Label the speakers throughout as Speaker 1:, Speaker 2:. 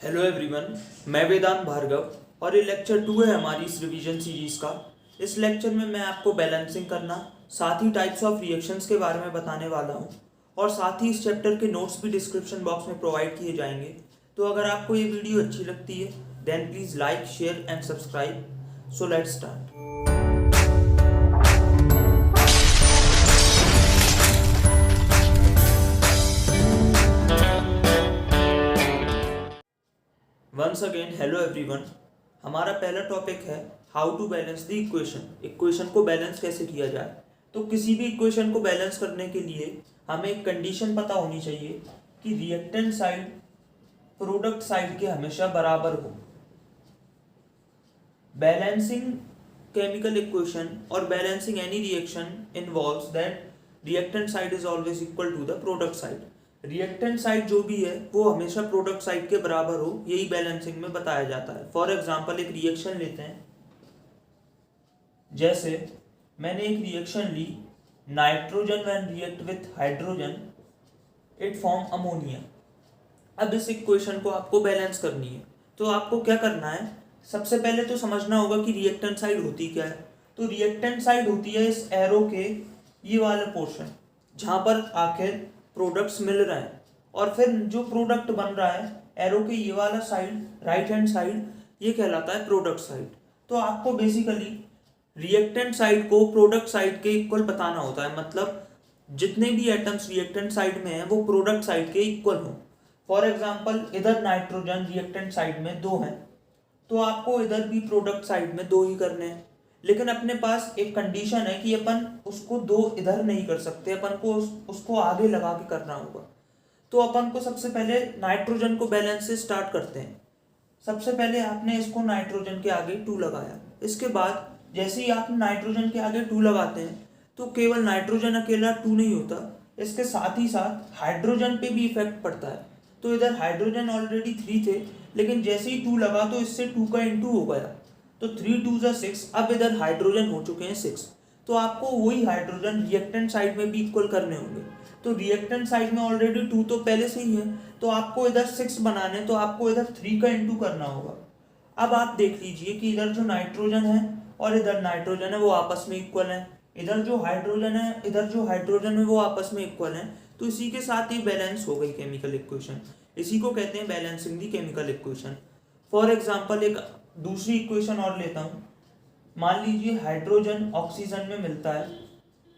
Speaker 1: Hello everyone, मैं वेदांत भार्गव और ये लेक्चर 2 है हमारी इस रिवीजन सीरीज का। इस लेक्चर में मैं आपको बैलेंसिंग करना, साथ ही टाइप्स ऑफ रिएक्शंस के बारे में बताने वाला हूँ और साथ ही इस चैप्टर के नोट्स भी डिस्क्रिप्शन बॉक्स में प्रोवाइड किए जाएंगे। तो अगर आपको ये वीडियो अच्छी लगती है then please like, share and subscribe. So let's start. Once again hello everyone. हमारा पहला टॉपिक है how to balance the equation. Equation को बैलेंस कैसे किया जाए। तो किसी भी इक्वेशन को बैलेंस करने के लिए हमें एक कंडीशन पता होनी चाहिए कि रिएक्टेंट साइड प्रोडक्ट साइड के हमेशा बराबर हो। बैलेंसिंग केमिकल इक्वेशन और balancing any reaction involves that reactant side is always equal to the product side. Reactant side जो भी है वो हमेशा प्रोडक्ट साइड के बराबर हो, यही बैलेंसिंग में बताया जाता है। फॉर एग्जांपल एक रिएक्शन लेते हैं, जैसे मैंने एक रिएक्शन ली, nitrogen when react with hydrogen it form ammonia. अब इस इक्वेशन को आपको बैलेंस करनी है तो आपको क्या करना है, सबसे पहले तो समझना होगा कि रिएक्टेंट साइड होती क्या है। तो रिएक्टेंट साइड होती है इस एरो के ये वाला पोर्शन जहां पर आखिर प्रोडक्ट्स मिल रहे हैं, और फिर जो प्रोडक्ट बन रहा है एरो के ये वाला साइड, राइट हैंड साइड, ये कहलाता है प्रोडक्ट साइड। तो आपको बेसिकली रिएक्टेंट साइड को प्रोडक्ट साइड के इक्वल बताना होता है, मतलब जितने भी एटम्स रिएक्टेंट साइड में हैं वो प्रोडक्ट साइड के इक्वल हो। फॉर एग्जांपल इधर नाइट्रोजन रिएक्टेंट साइड में 2 हैं तो आपको इधर भी प्रोडक्ट साइड में 2 ही करने हैं, लेकिन अपने पास एक कंडीशन है कि अपन उसको 2 इधर नहीं कर सकते, अपन को उसको आगे लगा के करना होगा। तो अपन को सबसे पहले नाइट्रोजन को बैलेंस से स्टार्ट करते हैं। सबसे पहले आपने इसको नाइट्रोजन के आगे 2 लगाया। इसके बाद जैसे ही आप नाइट्रोजन के आगे 2 लगाते हैं तो केवल नाइट्रोजन अकेला 2 नहीं होता, इसके साथ ही साथ हाइड्रोजन पे भी इफेक्ट पड़ता है। तो इधर हाइड्रोजन ऑलरेडी 3 थे, लेकिन जैसे ही 2 लगा तो इससे 2 का इंटू हो गया, तो 3 2 जा 6। अब इधर हाइड्रोजन हो चुके हैं 6, तो आपको वही हाइड्रोजन रिएक्टेंट साइड में भी इक्वल करने होंगे। तो रिएक्टेंट साइड में ऑलरेडी 2 तो पहले से ही है, तो आपको इधर 6 बनाने, तो आपको इधर 3 का इंटू करना होगा। अब आप देख लीजिए कि इधर जो नाइट्रोजन है और इधर नाइट्रोजन है वो आपस में इक्वल है, इधर जो हाइड्रोजन है इधर जो हाइड्रोजन है वो आपस में इक्वल है। तो इसी के साथ ही बैलेंस हो गई केमिकल इक्वेशन। इसी को कहते हैं balancing the chemical equation. For example एक दूसरी इक्वेशन और लेता हूँ। मान लीजिए हाइड्रोजन ऑक्सीजन में मिलता है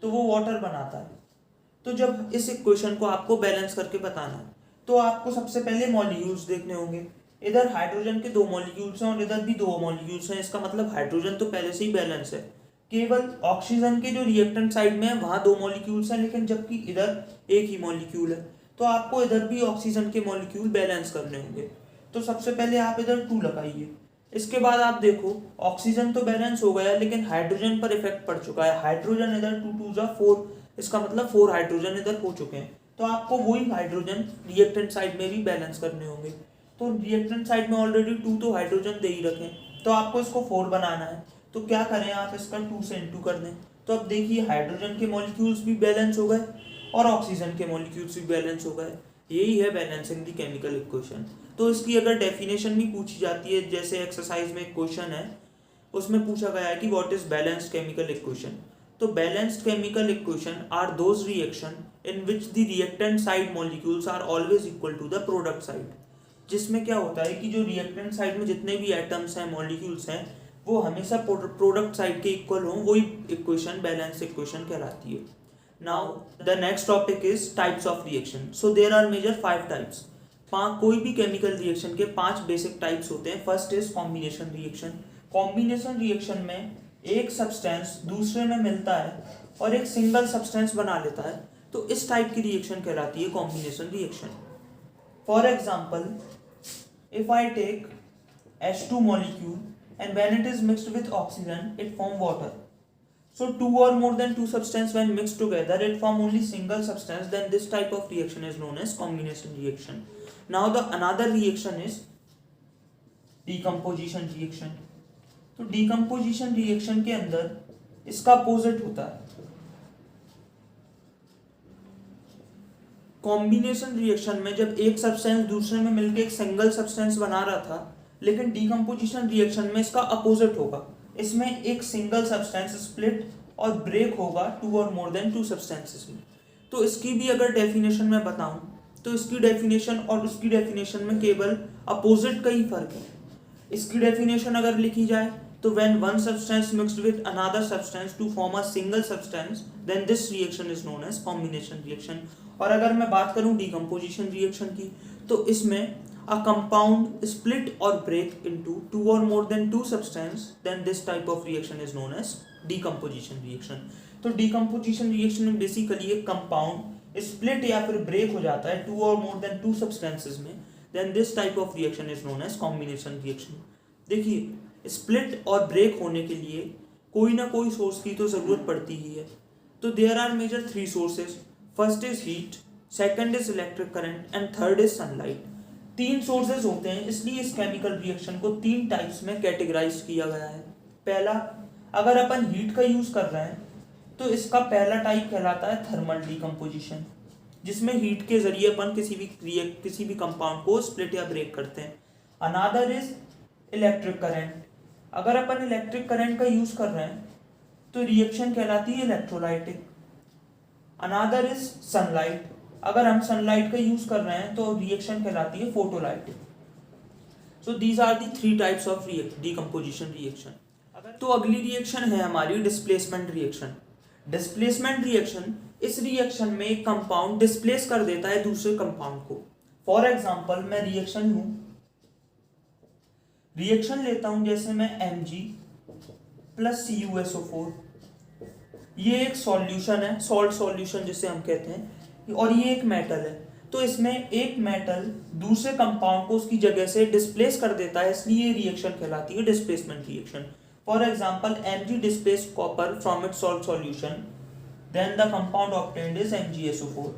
Speaker 1: तो वो वाटर बनाता है। तो जब इस इक्वेशन को आपको बैलेंस करके बताना है तो आपको सबसे पहले मॉलिक्यूल्स देखने होंगे। इधर हाइड्रोजन के 2 मॉलिक्यूल्स हैं और इधर भी 2 मॉलिक्यूल्स हैं, इसका मतलब हाइड्रोजन तो पहले से ही बैलेंस है। केवल ऑक्सीजन के जो रिएक्टेंट साइड में है वहां 2 मॉलिक्यूल्स हैं, लेकिन जबकि इधर एक ही मॉलिक्यूल है, तो आपको इधर भी ऑक्सीजन के मॉलिक्यूल बैलेंस करने होंगे। तो सबसे पहले आप इधर 2 लगाइए। इसके बाद आप देखो ऑक्सीजन तो बैलेंस हो गया, लेकिन हाइड्रोजन पर इफेक्ट पड़ चुका है। हाइड्रोजन इधर 2 2 जा 4, इसका मतलब 4 हाइड्रोजन इधर हो चुके हैं, तो आपको वही हाइड्रोजन रिएक्टेंट साइड में भी बैलेंस करने होंगे। तो रिएक्टेंट साइड में ऑलरेडी 2 तो हाइड्रोजन दे ही रखे, तो आपको इसको 4 बनाना है। तो क्या करें, आप इसका 2 से इंटू कर दें। तो अब देखिए हाइड्रोजन के मॉलिक्यूल्स भी बैलेंस हो गए और ऑक्सीजन के मॉलिक्यूल्स भी बैलेंस हो गए। यही है बैलेंसिंग द केमिकल इक्वेशन। तो इसकी अगर डेफिनेशन भी पूछी जाती है, जैसे एक्सरसाइज में एक क्वेश्चन है उसमें पूछा गया है कि what is balanced chemical equation. तो balanced chemical equation are those reaction in which the reactant side molecules are always equal to the product side. जिसमें क्या होता है कि जो रिएक्टेंट साइड में जितने भी एटम्स हैं, मॉलिक्यूल्स हैं, वो हमेशा प्रोडक्ट साइड के इक्वल हों, वही इक्वेशन बैलेंस इक्वेशन कहलाती है। Now the next topic is types of reaction. So there are major 5 types. कोई भी केमिकल रिएक्शन के 5 बेसिक टाइप्स होते हैं। First is combination reaction. Combination reaction में एक सब्सटेंस दूसरे में मिलता है और एक सिंगल सब्सटेंस बना लेता है, तो इस टाइप की रिएक्शन कहलाती है combination reaction. For example if I take H2 molecule and when it is mixed with oxygen it form water. So 2 or more than 2 substance when mixed together it form only single substance, then this type of reaction is known as combination reaction. Now the another reaction is decomposition reaction. तो decomposition reaction के अंदर इसका opposite होता है combination reaction में जब एक substance दूसरे में मिलकर एक सिंगल सब्सटेंस बना रहा था, लेकिन डीकम्पोजिशन रिएक्शन में इसका अपोजिट होगा। इसमें एक सिंगल सब्सटेंस स्प्लिट और ब्रेक होगा टू और मोर देन टू सब्सटेंसेस में। तो इसकी भी अगर डेफिनेशन मैं बताऊं तो इसकी डेफिनेशन और उसकी डेफिनेशन में केवल अपोजिट का ही फर्क है। इसकी डेफिनेशन अगर लिखी जाए तो when one substance mixed with another substance to form a single substance then this reaction is known as combination reaction. और अगर मैं बात करूं डीकम्पोजिशन रिएक्शन की तो इसमें a compound split or break into two or more than two substance then this type of reaction is known as decomposition reaction। तो decomposition reaction में basically एक compound split या फिर break हो जाता है two or more than two substances में, then this type of reaction is known as combination reaction। देखिए split और break होने के लिए कोई ना कोई सोर्स की तो ज़रूरत पड़ती ही है। तो there are major three sources, first is heat, second is electric current and third is sunlight। तीन सोर्सेज होते हैं, इसलिए इस केमिकल रिएक्शन को तीन टाइप्स में कैटेगराइज किया गया है। पहला, अगर अपन हीट का यूज कर रहे हैं तो इसका पहला टाइप कहलाता है थर्मल डीकम्पोजिशन, जिसमें हीट के जरिए अपन किसी भी कंपाउंड को स्प्लिट या ब्रेक करते हैं। अनदर इज इलेक्ट्रिक करंट, अगर अपन इलेक्ट्रिक करंट का यूज कर रहे हैं तो रिएक्शन कहलाती है इलेक्ट्रोलाइटिक। अनदर इज सनलाइट, अगर हम सनलाइट का यूज कर रहे हैं तो रिएक्शन कहलाती है photolytic. So these are the three types of decomposition reaction. तो अगली रिएक्शन है हमारी डिस्प्लेसमेंट रिएक्शन। डिस्प्लेसमेंट रिएक्शन, इस रिएक्शन में एक कंपाउंड डिस्प्लेस कर देता है दूसरे कंपाउंड को। फॉर एग्जांपल मैं रिएक्शन लेता हूं जैसे मैं Mg प्लस CuSO4, ये एक सॉल्यूशन है, सॉल्ट सॉल्यूशन जिसे हम कहते हैं, और ये एक मेटल है। तो इसमें एक मेटल दूसरे कंपाउंड को उसकी जगह से डिस्प्लेस कर देता है, इसलिए ये रिएक्शन कहलाती है displacement reaction. For example Mg displace copper from its salt solution, then the compound obtained is MgSO4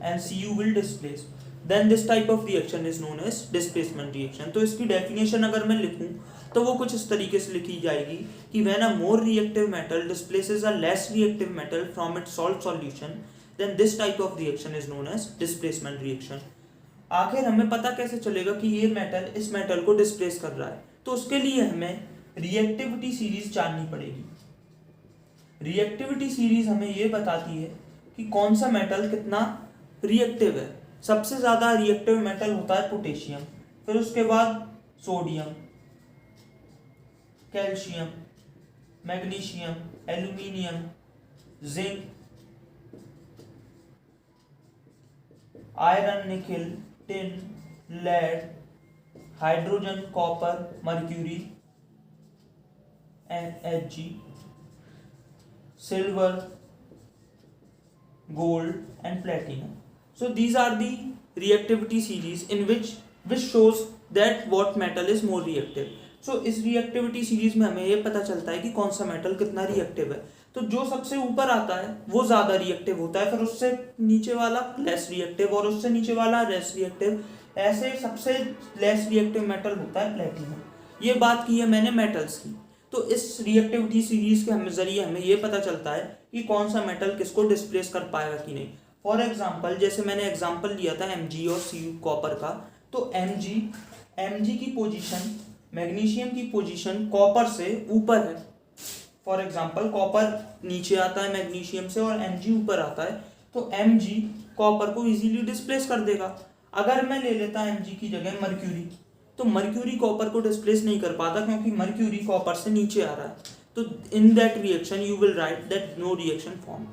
Speaker 1: and Cu will displace, then this type of reaction is known as displacement reaction। तो इसकी definition अगर मैं लिखूं तो वो कुछ इस तरीके से लिखी जाएगी कि when a more reactive metal displaces a less reactive metal from its salt solution then this type of reaction is known as displacement reaction। आखिर हमें पता कैसे चलेगा कि ये मेटल इस मेटल को डिस्प्लेस कर रहा है? तो उसके लिए हमें रिएक्टिविटी सीरीज जाननी पड़ेगी। रिएक्टिविटी सीरीज हमें ये बताती है कि कौन सा मेटल कितना रिएक्टिव है। सबसे ज़्यादा रिएक्टिव मेटल होता है पोटेशियम, फिर उसके बाद sodium, calcium, magnesium, aluminium, zinc, iron, nickel, tin, lead, hydrogen, copper, mercury and Hg, silver, gold and platinum। So these are the reactivity series in which shows that what metal is more reactive। So इस reactivity series में हमें ये पता चलता है कि कौन सा मेटल कितना रिएक्टिव है। तो जो सबसे ऊपर आता है वो ज़्यादा रिएक्टिव होता है, फिर उससे नीचे वाला लेस रिएक्टिव और उससे नीचे वाला लेस रिएक्टिव। ऐसे सबसे लेस रिएक्टिव मेटल होता है प्लेटिनम। ये बात की है मैंने मेटल्स की। तो इस रिएक्टिविटी सीरीज के जरिए हमें ये पता चलता है कि कौन सा मेटल किसको डिस्प्लेस कर पाएगा कि नहीं। फॉर एग्जांपल जैसे मैंने एग्जांपल लिया था Mg और Cu कॉपर का, तो Mg की पोजीशन मैग्नीशियम की पोजीशन कॉपर से ऊपर है। फॉर एग्जांपल कॉपर नीचे आता है मैग्नीशियम से और Mg ऊपर आता है, तो Mg कॉपर को इजीली डिस्प्लेस कर देगा। अगर मैं ले लेता Mg की जगह मर्क्यूरी, तो मर्क्यूरी कॉपर को डिस्प्लेस नहीं कर पाता क्योंकि मर्क्यूरी कॉपर से नीचे आ रहा है। तो in that reaction you will write that no reaction form.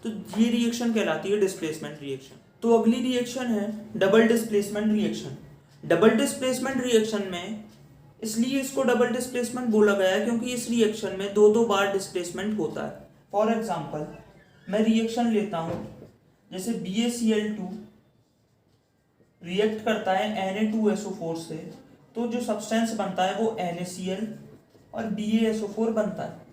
Speaker 1: तो ये रिएक्शन कहलाती है डिस्प्लेसमेंट रिएक्शन। तो अगली रिएक्शन है double displacement reaction. Double displacement reaction में इसलिए इसको डबल डिस्प्लेसमेंट बोला गया है क्योंकि इस रिएक्शन में दो बार डिस्प्लेसमेंट होता है। फॉर एग्जाम्पल मैं रिएक्शन लेता हूँ जैसे BaCl2 रिएक्ट करता है Na2SO4 से, तो जो सब्सटेंस बनता है वो NaCl और BaSO4 बनता है।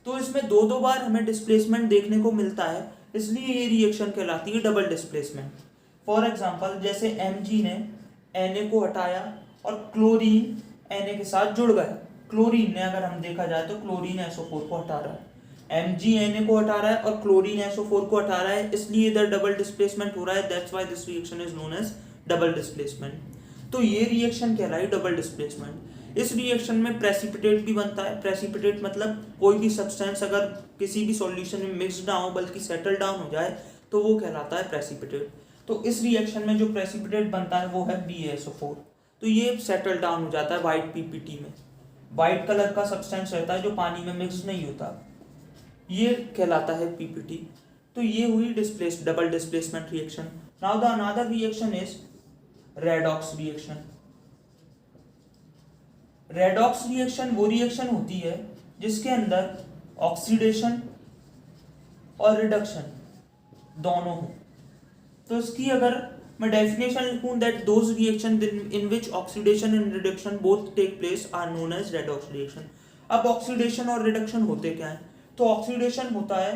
Speaker 1: तो इसमें दो बार हमें डिस्प्लेसमेंट देखने को मिलता है, इसलिए ये रिएक्शन कहलाती है डबल डिस्प्लेसमेंट। फॉर एग्जांपल जैसे Mg ने Na को हटाया और क्लोरीन Na के साथ जुड़ गया। क्लोरीन ने अगर हम देखा जाए तो क्लोरीन SO4 को हटा रहा है। MgNA को हटा रहा है और क्लोरीन SO4 को हटा रहा है, इसलिए इधर डबल डिस्प्लेसमेंट हो रहा है, that's why this reaction is known as double displacement. तो ये रिएक्शन कहलाई डबल डिस्प्लेसमेंट। इस रिएक्शन में प्रेसिपिटेट भी बनता है। प्रेसिपिटेट मतलब कोई भी सब्सटेंस अगर किसी भी सॉल्यूशन में मिक्स ना हो बल्कि सेटल डाउन हो जाए तो वो कहलाता है प्रेसिपिटेट। तो इस रिएक्शन में जो प्रेसिपिटेट बनता है वो है BaSO4। तो ये सेटल डाउन हो जाता है वाइट PPT में। वाइट कलर का सब्सटेंस रहता है जो पानी में मिक्स नहीं होता, ये कहलाता है PPT। तो ये हुई double displacement reaction. Now the another reaction is redox reaction. Redox reaction वो रिएक्शन होती है जिसके अंदर ऑक्सीडेशन और रिडक्शन दोनों हो। तो इसकी अगर मैं डेफिनेशन लिखूं, that those reaction in which oxidation and reduction both take place are known as redox reaction. अब ऑक्सीडेशन और रिडक्शन होते क्या है? तो ऑक्सीडेशन होता है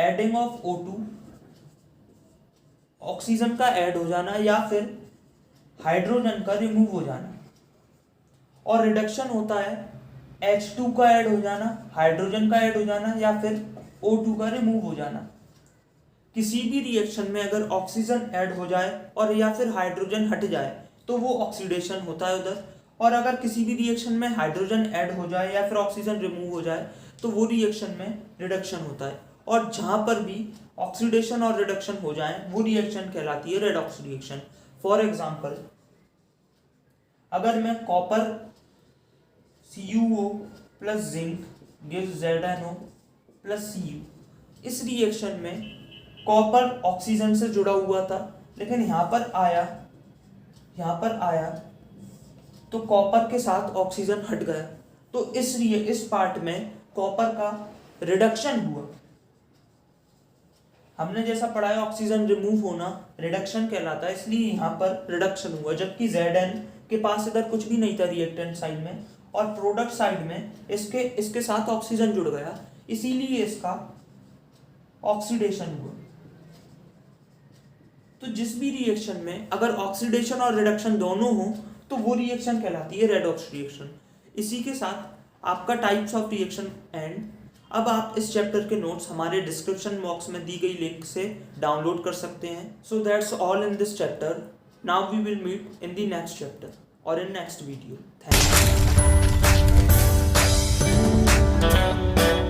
Speaker 1: एडिंग ऑफ O2, ऑक्सीजन का ऐड हो जाना या फिर हाइड्रोजन का रिमूव हो जाना, और रिडक्शन होता है H2 का ऐड हो जाना, हाइड्रोजन का ऐड हो जाना या फिर O2 का रिमूव हो जाना। किसी भी रिएक्शन में अगर ऑक्सीजन ऐड हो जाए और या फिर हाइड्रोजन हट जाए तो वो ऑक्सीडेशन होता है उधर, और अगर किसी भी रिएक्शन में हाइड्रोजन ऐड हो जाए या फिर ऑक्सीजन रिमूव हो जाए तो वो रिएक्शन में रिडक्शन होता है। और जहां पर भी ऑक्सीडेशन और रिडक्शन हो जाए वो रिएक्शन कहलाती है रेडॉक्स रिएक्शन। फॉर एग्जांपल, अगर मैं copper CuO plus zinc gives ZnO plus Cu, इस रिएक्शन में कॉपर ऑक्सीजन से जुड़ा हुआ था, लेकिन यहाँ पर आया तो कॉपर के साथ ऑक्सीजन हट गया, तो इस पार्ट में कॉपर का रिडक्शन हुआ। हमने जैसा पढ़ा है ऑक्सीजन रिमूव होना रिडक्शन कहलाता है, इसलिए यहाँ पर रिडक्शन हुआ, जबकि Zn के पास इधर कुछ भी नहीं था रिएक्टेंट साइड में, और प्रोडक्ट साइड में इसके साथ ऑक्सीजन जुड़ गया, इसीलिए इसका ऑक्सीडेशन हुआ। तो जिस भी रिएक्शन में अगर ऑक्सीडेशन और रिडक्शन दोनों हो तो वो रिएक्शन कहलाती है रेडॉक्स रिएक्शन। इसी के साथ आपका टाइप्स ऑफ रिएक्शन एंड। अब आप इस चैप्टर के नोट्स हमारे डिस्क्रिप्शन बॉक्स में दी गई लिंक से डाउनलोड कर सकते हैं। So that's all in this chapter. Now we will meet in the next chapter और in next video. Thank you.